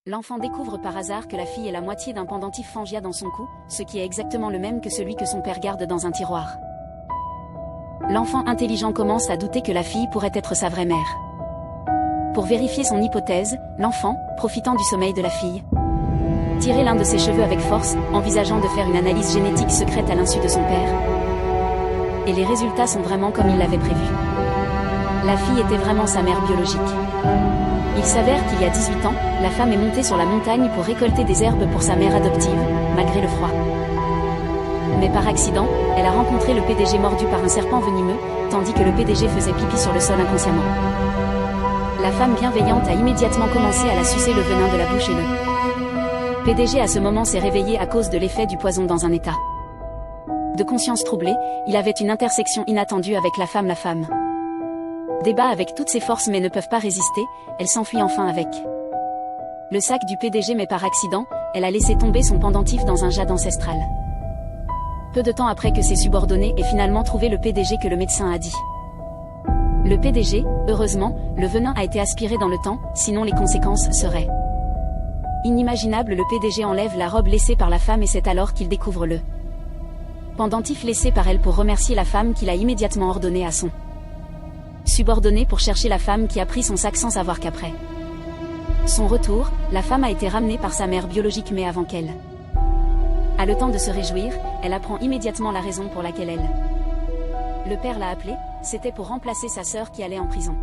L'enfant découvre par hasard que la fille est la moitié d'un pendentif Fangia dans son cou, ce qui est exactement le même que celui que son père garde dans un tiroir. L'enfant intelligent commence à douter que la fille pourrait être sa vraie mère. Pour vérifier son hypothèse, l'enfant, profitant du sommeil de la fille, tire l'un de ses cheveux avec force, envisageant de faire une analyse génétique secrète à l'insu de son père. Et les résultats sont vraiment comme il l'avait prévu. La fille était vraiment sa mère biologique. Il s'avère qu'il y a 18 ans, la femme est montée sur la montagne pour récolter des herbes pour sa mère adoptive, malgré le froid. Mais par accident, elle a rencontré le PDG mordu par un serpent venimeux, tandis que le PDG faisait pipi sur le sol inconsciemment. La femme bienveillante a immédiatement commencé à la sucer le venin de la bouche et le PDG à ce moment s'est réveillé à cause de l'effet du poison dans un état de conscience troublée, il avait une intersection inattendue avec la femme. Débat avec toutes ses forces mais ne peuvent pas résister, elle s'enfuit enfin avec le sac du PDG mais par accident, elle a laissé tomber son pendentif dans un jade ancestral. Peu de temps après que ses subordonnés aient finalement trouvé le PDG que le médecin a dit. Le PDG, heureusement, le venin a été aspiré dans le temps, sinon les conséquences seraient inimaginables. Le PDG enlève la robe laissée par la femme et c'est alors qu'il découvre le pendentif laissé par elle pour remercier la femme qu'il a immédiatement ordonné à son subordonné pour chercher la femme qui a pris son sac sans savoir qu'après son retour, la femme a été ramenée par sa mère biologique mais avant qu'elle a le temps de se réjouir, elle apprend immédiatement la raison pour laquelle le père l'a appelée, c'était pour remplacer sa sœur qui allait en prison.